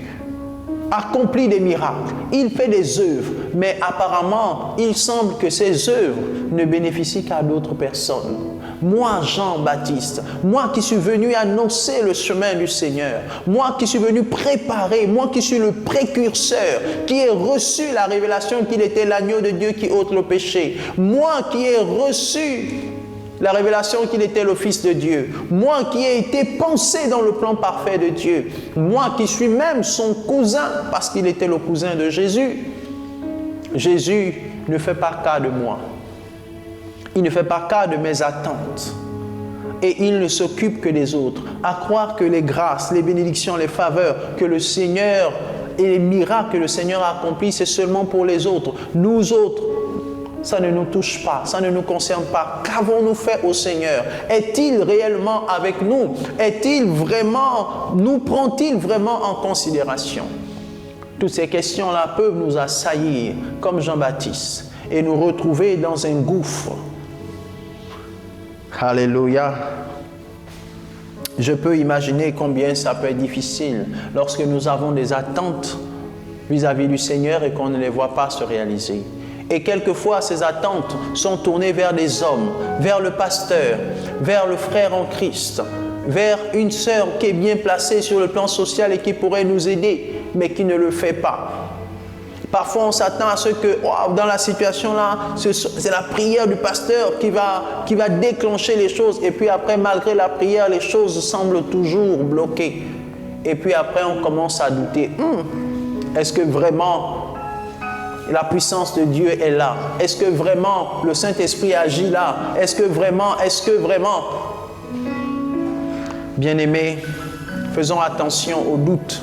accomplit des miracles, il fait des œuvres, mais apparemment, il semble que ces œuvres ne bénéficient qu'à d'autres personnes. Moi, Jean-Baptiste, moi qui suis venu annoncer le chemin du Seigneur, moi qui suis venu préparer, moi qui suis le précurseur, qui ai reçu la révélation qu'il était l'agneau de Dieu qui ôte le péché, moi qui ai reçu la révélation qu'il était le Fils de Dieu, moi qui ai été pensé dans le plan parfait de Dieu, moi qui suis même son cousin parce qu'il était le cousin de Jésus. Jésus ne fait pas cas de moi. Il ne fait pas cas de mes attentes. Et il ne s'occupe que des autres. À croire que les grâces, les bénédictions, les faveurs que le Seigneur et les miracles que le Seigneur a accomplis, c'est seulement pour les autres. Nous autres, ça ne nous touche pas, ça ne nous concerne pas. Qu'avons-nous fait au Seigneur? Est-il réellement avec nous? Est-il vraiment, nous prend-il vraiment en considération? Toutes ces questions-là peuvent nous assaillir comme Jean-Baptiste et nous retrouver dans un gouffre. Alléluia. Je peux imaginer combien ça peut être difficile lorsque nous avons des attentes vis-à-vis du Seigneur et qu'on ne les voit pas se réaliser. Et quelquefois, ces attentes sont tournées vers des hommes, vers le pasteur, vers le frère en Christ, vers une sœur qui est bien placée sur le plan social et qui pourrait nous aider, mais qui ne le fait pas. Parfois, on s'attend à ce que, dans la situation-là, c'est la prière du pasteur qui va déclencher les choses. Et puis après, malgré la prière, les choses semblent toujours bloquées. Et puis après, on commence à douter. Est-ce que vraiment la puissance de Dieu est là? Est-ce que vraiment le Saint-Esprit agit là? Est-ce que vraiment Bien-aimés, faisons attention aux doutes.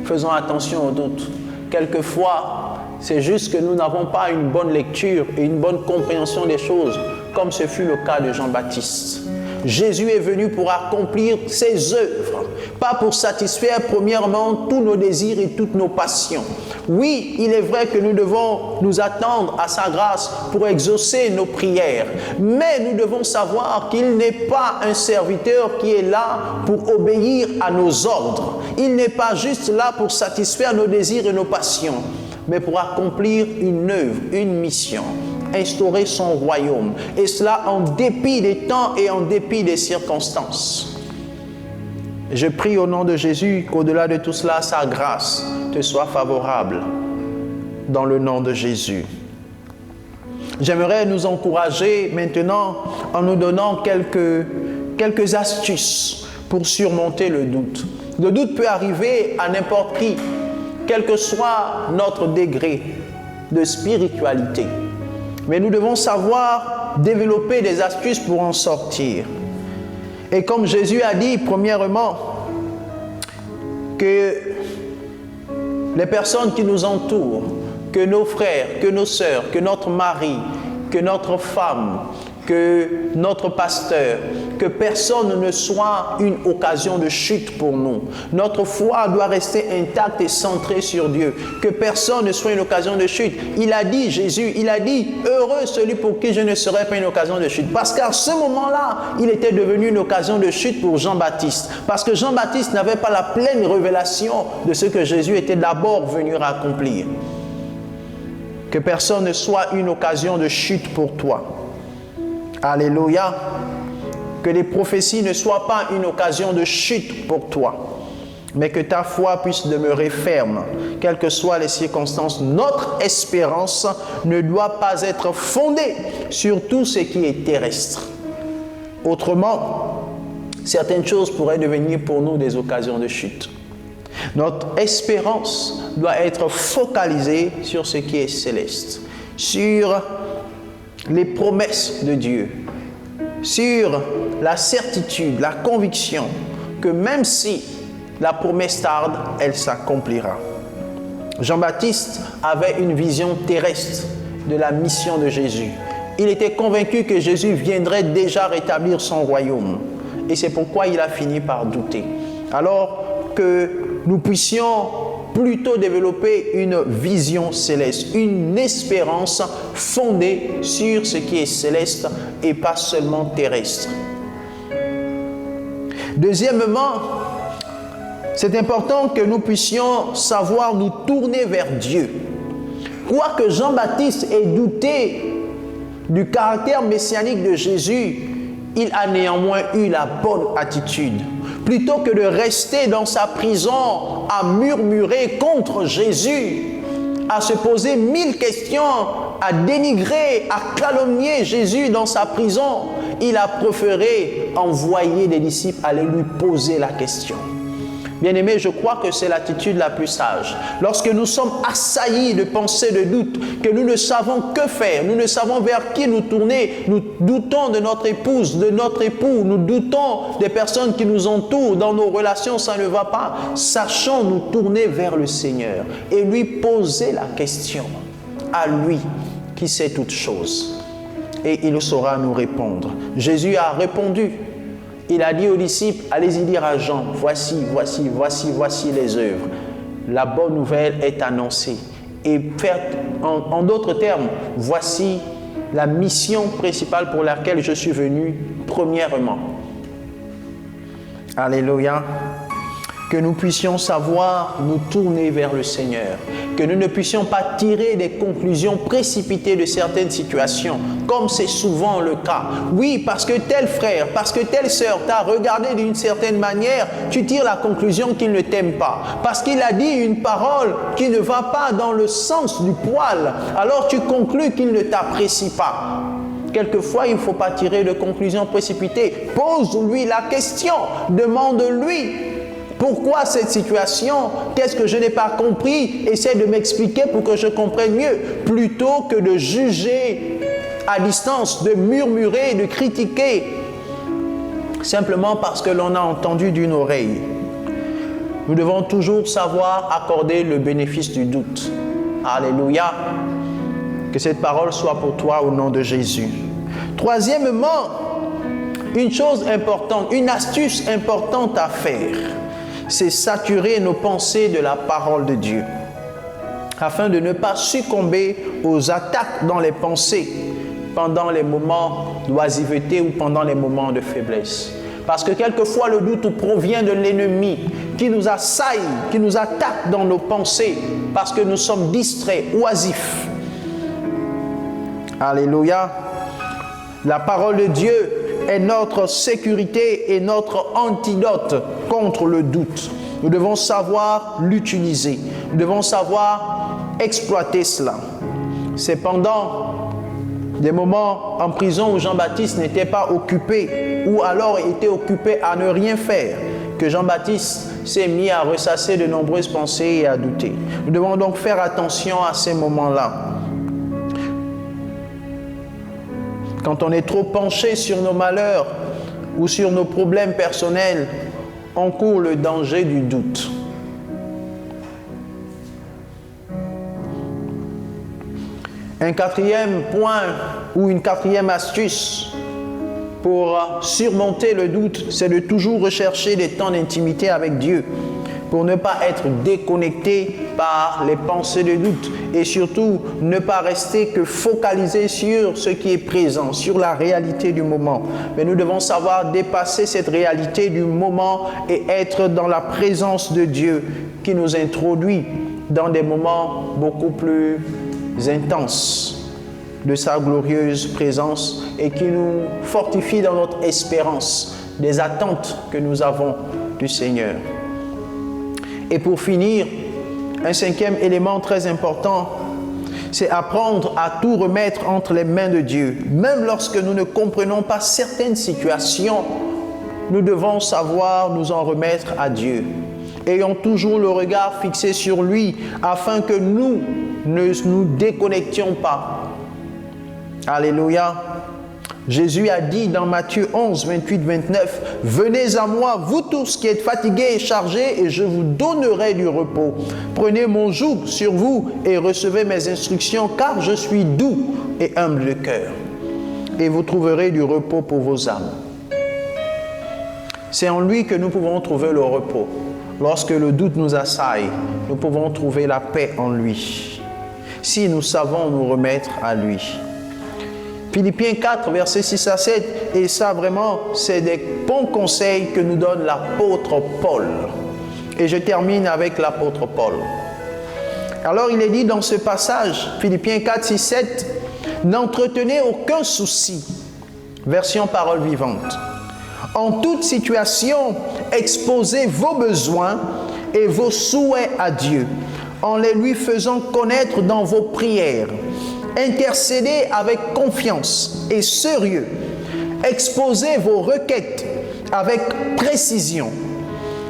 Faisons attention aux doutes. Quelquefois, c'est juste que nous n'avons pas une bonne lecture et une bonne compréhension des choses, comme ce fut le cas de Jean-Baptiste. Jésus est venu pour accomplir ses œuvres, pas pour satisfaire premièrement tous nos désirs et toutes nos passions. Oui, il est vrai que nous devons nous attendre à sa grâce pour exaucer nos prières, mais nous devons savoir qu'il n'est pas un serviteur qui est là pour obéir à nos ordres. Il n'est pas juste là pour satisfaire nos désirs et nos passions, mais pour accomplir une œuvre, une mission. Instaurer son royaume, et cela en dépit des temps et en dépit des circonstances. Je prie au nom de Jésus qu'au-delà de tout cela, sa grâce te soit favorable dans le nom de Jésus. J'aimerais nous encourager maintenant en nous donnant quelques astuces pour surmonter le doute. Le doute peut arriver à n'importe qui, quel que soit notre degré de spiritualité. Mais nous devons savoir développer des astuces pour en sortir. Et comme Jésus a dit, premièrement, que les personnes qui nous entourent, que nos frères, que nos sœurs, que notre mari, que notre femme, que notre pasteur, que personne ne soit une occasion de chute pour nous. Notre foi doit rester intacte et centrée sur Dieu. Que personne ne soit une occasion de chute. Il a dit, Jésus, il a dit, heureux celui pour qui je ne serai pas une occasion de chute. Parce qu'à ce moment-là, il était devenu une occasion de chute pour Jean-Baptiste. Parce que Jean-Baptiste n'avait pas la pleine révélation de ce que Jésus était d'abord venu accomplir. Que personne ne soit une occasion de chute pour toi. Alléluia. Que les prophéties ne soient pas une occasion de chute pour toi. mais que ta foi puisse demeurer ferme, quelles que soient les circonstances. Notre espérance ne doit pas être fondée sur tout ce qui est terrestre. Autrement, certaines choses pourraient devenir pour nous des occasions de chute. Notre espérance doit être focalisée sur ce qui est céleste, sur les promesses de Dieu, sur la certitude, la conviction que même si la promesse tarde, elle s'accomplira. Jean-Baptiste avait une vision terrestre de la mission de Jésus. Il était convaincu que Jésus viendrait déjà rétablir son royaume. Et c'est pourquoi il a fini par douter. Alors que nous puissions plutôt développer une vision céleste, une espérance fondée sur ce qui est céleste et pas seulement terrestre. Deuxièmement, c'est important que nous puissions savoir nous tourner vers Dieu. Quoique Jean-Baptiste ait douté du caractère messianique de Jésus, il a néanmoins eu la bonne attitude. Plutôt que de rester dans sa prison à murmurer contre Jésus, à se poser 1000 questions, à dénigrer, à calomnier Jésus dans sa prison, il a préféré envoyer des disciples aller lui poser la question. Bien-aimés, je crois que c'est l'attitude la plus sage. Lorsque nous sommes assaillis de pensées de doute, que nous ne savons que faire, nous ne savons vers qui nous tourner, nous doutons de notre épouse, de notre époux, nous doutons des personnes qui nous entourent, dans nos relations, ça ne va pas. Sachons nous tourner vers le Seigneur et lui poser la question à lui qui sait toutes choses. Et il saura nous répondre. Jésus a répondu. Il a dit aux disciples, allez-y dire à Jean, voici les œuvres. La bonne nouvelle est annoncée. Et en d'autres termes, voici la mission principale pour laquelle je suis venu, premièrement. Alléluia. Que nous puissions savoir nous tourner vers le Seigneur. Que nous ne puissions pas tirer des conclusions précipitées de certaines situations, comme c'est souvent le cas. Oui, parce que tel frère, parce que telle sœur t'a regardé d'une certaine manière, tu tires la conclusion qu'il ne t'aime pas. Parce qu'il a dit une parole qui ne va pas dans le sens du poil, alors tu conclus qu'il ne t'apprécie pas. Quelquefois, il ne faut pas tirer de conclusions précipitées. Pose-lui la question, demande-lui. Pourquoi cette situation? Qu'est-ce que je n'ai pas compris? Essaie de m'expliquer pour que je comprenne mieux. Plutôt que de juger à distance, de murmurer, de critiquer, simplement parce que l'on a entendu d'une oreille. Nous devons toujours savoir accorder le bénéfice du doute. Alléluia. Que cette parole soit pour toi au nom de Jésus. Troisièmement, une chose importante, une astuce importante à faire, c'est saturer nos pensées de la parole de Dieu, afin de ne pas succomber aux attaques dans les pensées pendant les moments d'oisiveté ou pendant les moments de faiblesse. Parce que quelquefois le doute provient de l'ennemi qui nous assaille, qui nous attaque dans nos pensées parce que nous sommes distraits, oisifs. Alléluia. La parole de Dieu est notre sécurité et notre antidote contre le doute. Nous devons savoir l'utiliser. Nous devons savoir exploiter cela. C'est pendant des moments en prison où Jean-Baptiste n'était pas occupé ou alors était occupé à ne rien faire que Jean-Baptiste s'est mis à ressasser de nombreuses pensées et à douter. Nous devons donc faire attention à ces moments-là. Quand on est trop penché sur nos malheurs ou sur nos problèmes personnels, on court le danger du doute. Un quatrième point ou une quatrième astuce pour surmonter le doute, c'est de toujours rechercher des temps d'intimité avec Dieu, pour ne pas être déconnecté par les pensées de doute et surtout ne pas rester que focalisé sur ce qui est présent, sur la réalité du moment. Mais nous devons savoir dépasser cette réalité du moment et être dans la présence de Dieu qui nous introduit dans des moments beaucoup plus intenses de sa glorieuse présence et qui nous fortifie dans notre espérance des attentes que nous avons du Seigneur. Et pour finir, un 5e élément très important, c'est apprendre à tout remettre entre les mains de Dieu. Même lorsque nous ne comprenons pas certaines situations, nous devons savoir nous en remettre à Dieu. Ayons toujours le regard fixé sur lui afin que nous ne nous déconnections pas. Alléluia. Jésus a dit dans Matthieu 11, 28, 29, « Venez à moi, vous tous qui êtes fatigués et chargés, et je vous donnerai du repos. Prenez mon joug sur vous et recevez mes instructions, car je suis doux et humble de cœur. Et vous trouverez du repos pour vos âmes. » C'est en lui que nous pouvons trouver le repos. Lorsque le doute nous assaille, nous pouvons trouver la paix en lui, si nous savons nous remettre à lui. Philippiens 4, versets 6 à 7, et ça vraiment, c'est des bons conseils que nous donne l'apôtre Paul. Et je termine avec l'apôtre Paul. Alors il est dit dans ce passage, Philippiens 4, 6, 7, « N'entretenez aucun souci », version parole vivante. « En toute situation, exposez vos besoins et vos souhaits à Dieu, en les lui faisant connaître dans vos prières. Intercédez avec confiance et sérieux. Exposez vos requêtes avec précision,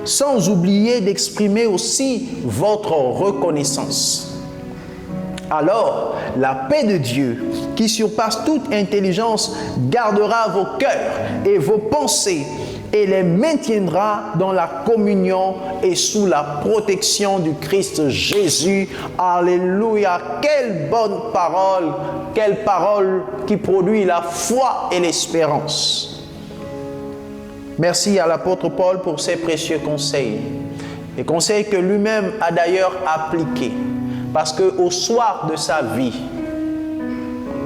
sans oublier d'exprimer aussi votre reconnaissance. Alors, la paix de Dieu, qui surpasse toute intelligence, gardera vos cœurs et vos pensées et les maintiendra dans la communion et sous la protection du Christ Jésus. Alléluia! Quelle bonne parole! Quelle parole qui produit la foi et l'espérance. Merci à l'apôtre Paul pour ses précieux conseils. Des conseils que lui-même a d'ailleurs appliqués. Parce qu'au soir de sa vie,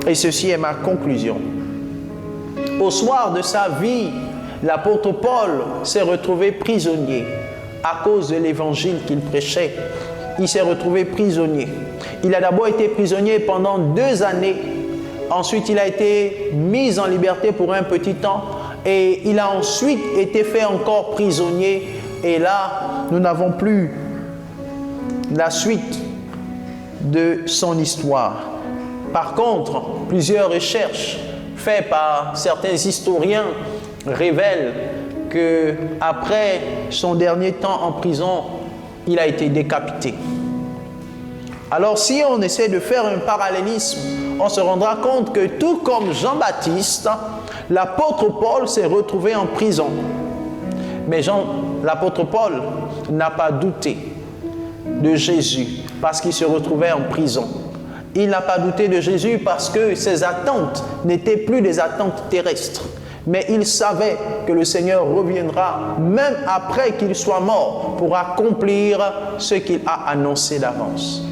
et ceci est ma conclusion, au soir de sa vie, l'apôtre Paul s'est retrouvé prisonnier à cause de l'évangile qu'il prêchait. Il s'est retrouvé prisonnier. Il a d'abord été prisonnier pendant 2 années. Ensuite, il a été mis en liberté pour un petit temps. Et il a ensuite été fait encore prisonnier. Et là, nous n'avons plus la suite de son histoire. Par contre, plusieurs recherches faites par certains historiens révèle qu'après son dernier temps en prison, il a été décapité. Alors si on essaie de faire un parallélisme, on se rendra compte que tout comme Jean-Baptiste, l'apôtre Paul s'est retrouvé en prison. Mais l'apôtre Paul n'a pas douté de Jésus parce qu'il se retrouvait en prison. Il n'a pas douté de Jésus parce que ses attentes n'étaient plus des attentes terrestres. Mais il savait que le Seigneur reviendra même après qu'il soit mort pour accomplir ce qu'il a annoncé d'avance.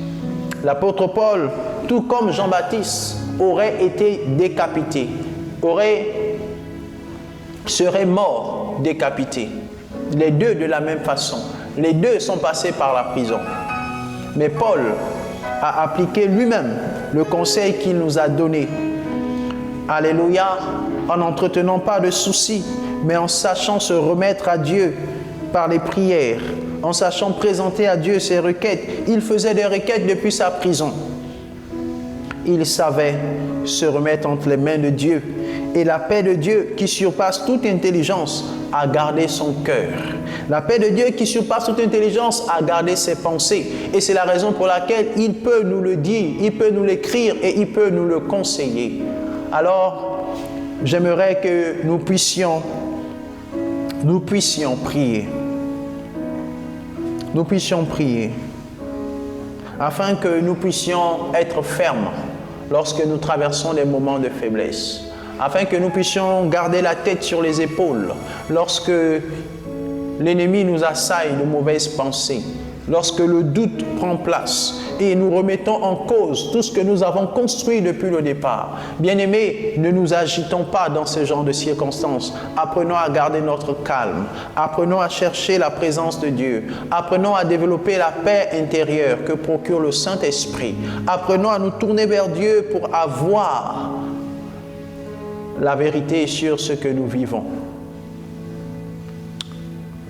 L'apôtre Paul, tout comme Jean-Baptiste, aurait été décapité, serait mort décapité. Les deux de la même façon. Les deux sont passés par la prison. Mais Paul a appliqué lui-même le conseil qu'il nous a donné. Alléluia, en n'entretenant pas de soucis, mais en sachant se remettre à Dieu par les prières, en sachant présenter à Dieu ses requêtes. Il faisait des requêtes depuis sa prison. Il savait se remettre entre les mains de Dieu. Et la paix de Dieu qui surpasse toute intelligence a gardé son cœur. La paix de Dieu qui surpasse toute intelligence a gardé ses pensées. Et c'est la raison pour laquelle il peut nous le dire, il peut nous l'écrire et il peut nous le conseiller. Alors, j'aimerais que nous puissions prier. Nous puissions prier afin que nous puissions être fermes lorsque nous traversons des moments de faiblesse. Afin que nous puissions garder la tête sur les épaules lorsque l'ennemi nous assaille de mauvaises pensées, lorsque le doute prend place et nous remettons en cause tout ce que nous avons construit depuis le départ. Bien-aimés, ne nous agitons pas dans ce genre de circonstances. Apprenons à garder notre calme. Apprenons à chercher la présence de Dieu. Apprenons à développer la paix intérieure que procure le Saint-Esprit. Apprenons à nous tourner vers Dieu pour avoir la vérité sur ce que nous vivons.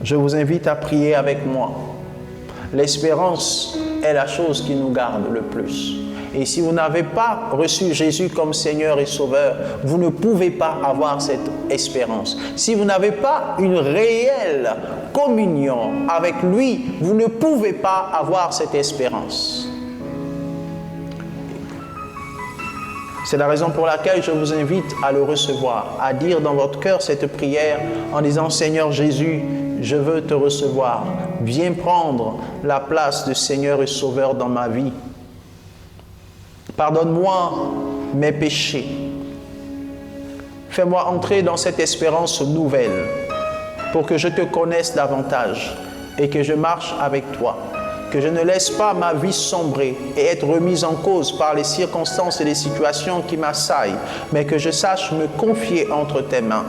Je vous invite à prier avec moi. L'espérance est la chose qui nous garde le plus. Et si vous n'avez pas reçu Jésus comme Seigneur et Sauveur, vous ne pouvez pas avoir cette espérance. Si vous n'avez pas une réelle communion avec lui, vous ne pouvez pas avoir cette espérance. C'est la raison pour laquelle je vous invite à le recevoir, à dire dans votre cœur cette prière en disant « Seigneur Jésus, je veux te recevoir. Viens prendre la place de Seigneur et Sauveur dans ma vie. Pardonne-moi mes péchés. Fais-moi entrer dans cette espérance nouvelle pour que je te connaisse davantage et que je marche avec toi. Que je ne laisse pas ma vie sombrer et être remise en cause par les circonstances et les situations qui m'assaillent, mais que je sache me confier entre tes mains.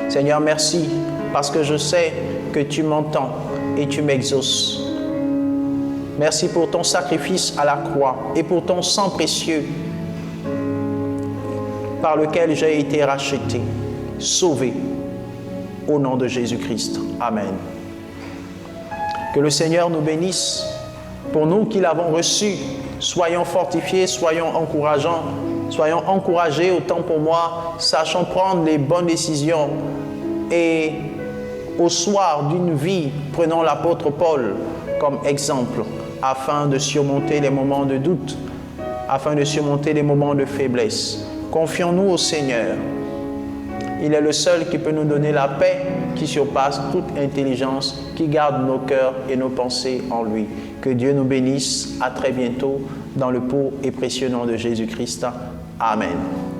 Seigneur, merci parce que je sais que tu m'entends et tu m'exauces. Merci pour ton sacrifice à la croix et pour ton sang précieux par lequel j'ai été racheté, sauvé, au nom de Jésus-Christ. Amen. Que le Seigneur nous bénisse. Pour nous qui l'avons reçu, soyons fortifiés, soyons encouragés, autant pour moi, sachons prendre les bonnes décisions. Et au soir d'une vie, prenons l'apôtre Paul comme exemple, afin de surmonter les moments de doute, afin de surmonter les moments de faiblesse. Confions-nous au Seigneur. Il est le seul qui peut nous donner la paix qui surpasse toute intelligence, qui garde nos cœurs et nos pensées en lui. Que Dieu nous bénisse. À très bientôt dans le beau et précieux nom de Jésus-Christ. Amen.